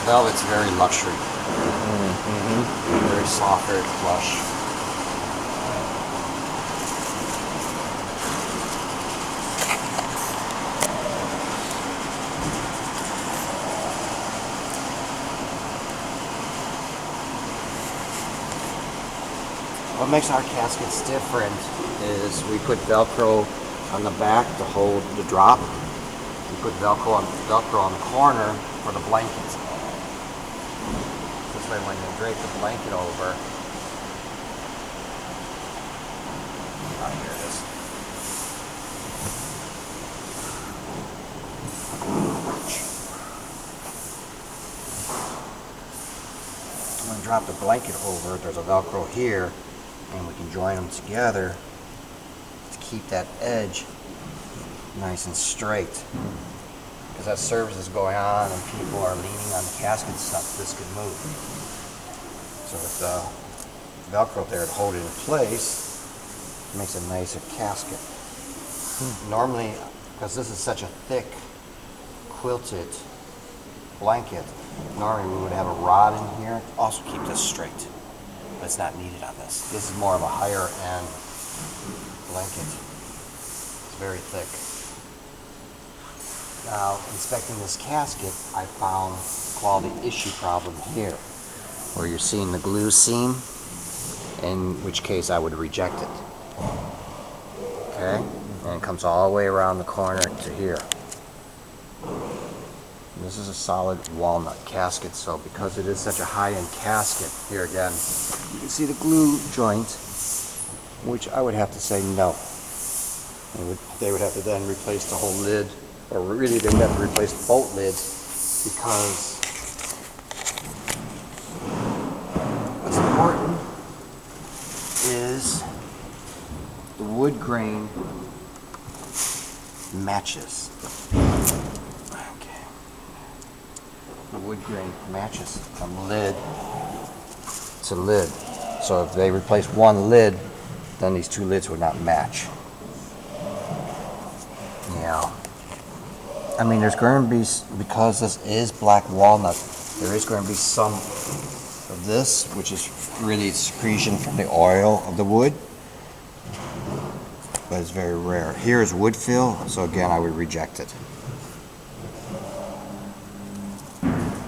velvet's very luxury. Very soft, very plush. What makes our caskets different is we put Velcro on the back to hold the drop. We put Velcro on the corner for the blanket. This way when you drape the blanket over, here it is. When you drop the blanket over, there's a Velcro here, and we can join them together to keep that edge nice and straight. Because as service is going on and people are leaning on the casket stuff, this could move. So with the Velcro there to hold it in place, it makes a nicer casket. Normally, because this is such a thick, quilted blanket, normally we would have a rod in here to also keep this straight. But it's not needed on this. This is more of a higher end blanket. It's very thick. Now, inspecting this casket, I found a quality issue problem here, where you're seeing the glue seam, in which case I would reject it. Okay? And it comes all the way around the corner to here. This is a solid walnut casket, so because it is such a high-end casket, here again, you can see the glue joint, which I would have to say no. They would have to then replace the whole lid, or really they would have to replace the bolt lids, because what's important is the wood grain matches. The wood grain matches from lid to lid. So if they replace one lid, then these two lids would not match. Yeah. I mean, there's going to be, because this is black walnut, there is going to be some of this, which is really secretion from the oil of the wood, but it's very rare. Here is wood fill, so again, I would reject it.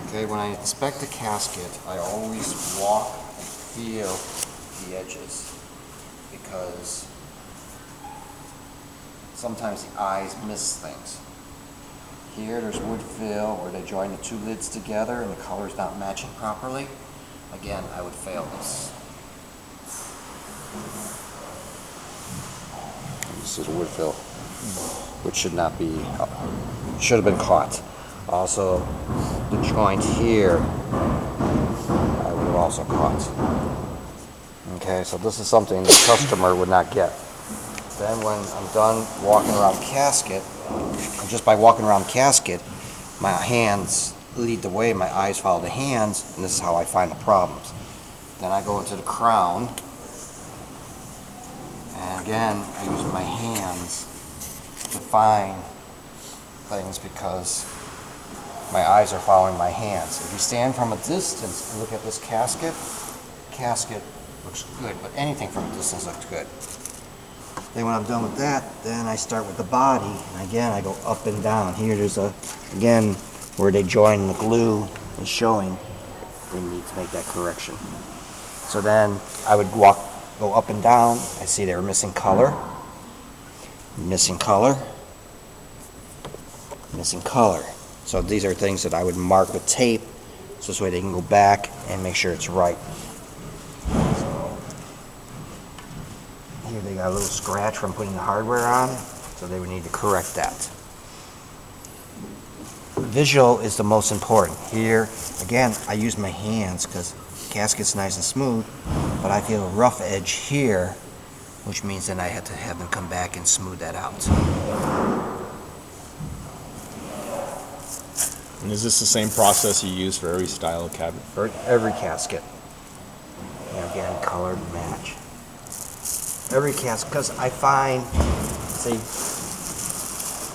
Okay, when I inspect the casket, I always walk and feel the edges, because sometimes the eyes miss things. Here there's wood fill where they join the two lids together and the color's not matching properly. Again, I would fail this. This is wood fill, which should not be, should have been caught. Also, the joint here, I would have also caught. Okay, so this is something the customer would not get. Then when I'm done walking around the casket, just by walking around the casket, my hands lead the way, my eyes follow the hands, and this is how I find the problems. Then I go into the crown, and again, I use my hands to find things because my eyes are following my hands. If you stand from a distance and look at this casket, casket looks good, but anything from a distance looks good. Then when I'm done with that, then I start with the body, and again I go up and down. Here there's again where they join the glue is showing. We need to make that correction. So then I would go up and down. I see they were missing color, missing color, missing color. So these are things that I would mark with tape, so this way they can go back and make sure it's right. Here they got a little scratch from putting the hardware on, so they would need to correct that. Visual is the most important. Here, again, I use my hands because the casket's nice and smooth, but I feel a rough edge here, which means then I had to have them come back and smooth that out. And is this the same process you use for every style of cabinet? For every casket. And again, color match. Every casket, because I find, see,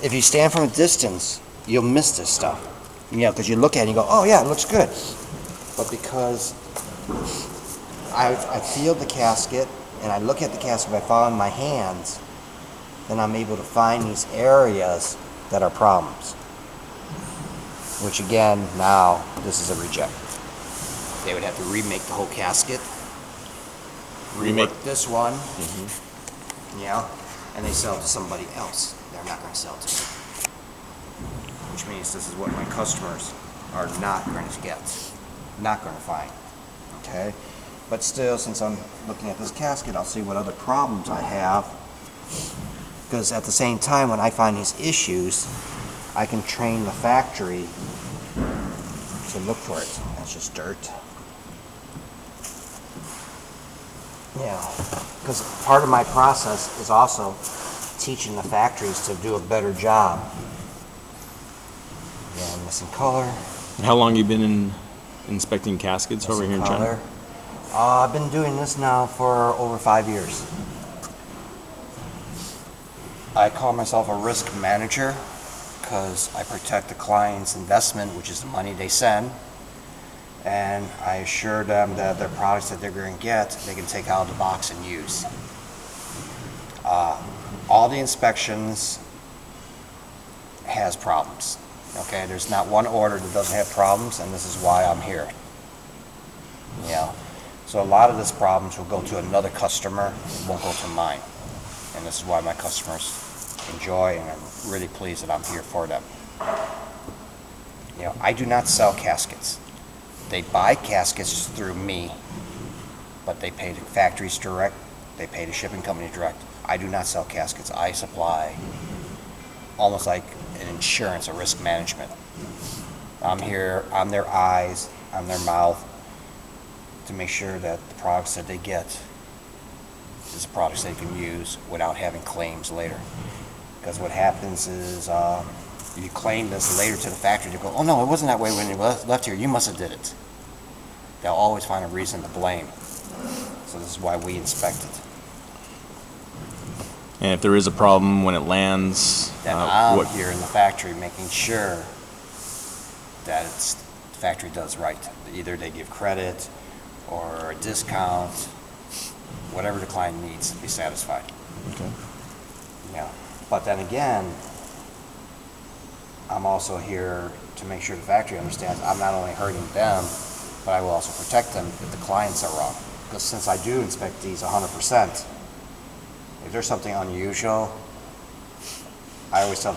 if you stand from a distance, you'll miss this stuff. You know, because you look at it and you go, oh yeah, it looks good. But because I feel the casket and I look at the casket by following my hands, then I'm able to find these areas that are problems. Which again, now, this is a reject. They would have to remake the whole casket. Remake this one, you know, and they sell it to somebody else. They're not going to sell it to me. Which means this is what my customers are not going to get, not going to find. Okay? But still, since I'm looking at this casket, I'll see what other problems I have. Because at the same time, when I find these issues, I can train the factory to look for it. That's just dirt. Yeah, because part of my process is also teaching the factories to do a better job. Yeah, I'm missing color. How long you been inspecting caskets over here in China? I've been doing this now for over 5 years. I call myself a risk manager because I protect the client's investment, which is the money they send. And I assure them that their products that they're going to get, they can take out of the box and use. All the inspections has problems. Okay, there's not one order that doesn't have problems, and this is why I'm here. You know, so a lot of these problems will go to another customer, won't go to mine, and this is why my customers enjoy, and I'm really pleased that I'm here for them. You know, I do not sell caskets. They buy caskets through me, but they pay the factories direct, they pay the shipping company direct. I do not sell caskets. I supply almost like an insurance, a risk management. I'm here, I'm their eyes, I'm their mouth to make sure that the products that they get is the products they can use without having claims later. Because what happens is you claim this later to the factory, they go, oh no, it wasn't that way when you left here, you must have did it. They'll always find a reason to blame. So this is why we inspect it. And if there is a problem when it lands, Then I'm here in the factory making sure that the factory does right. Either they give credit or a discount, whatever the client needs to be satisfied. Okay. Yeah. But then again, I'm also here to make sure the factory understands I'm not only hurting them, but I will also protect them if the clients are wrong. Because since I do inspect these 100%, if there's something unusual, I always tell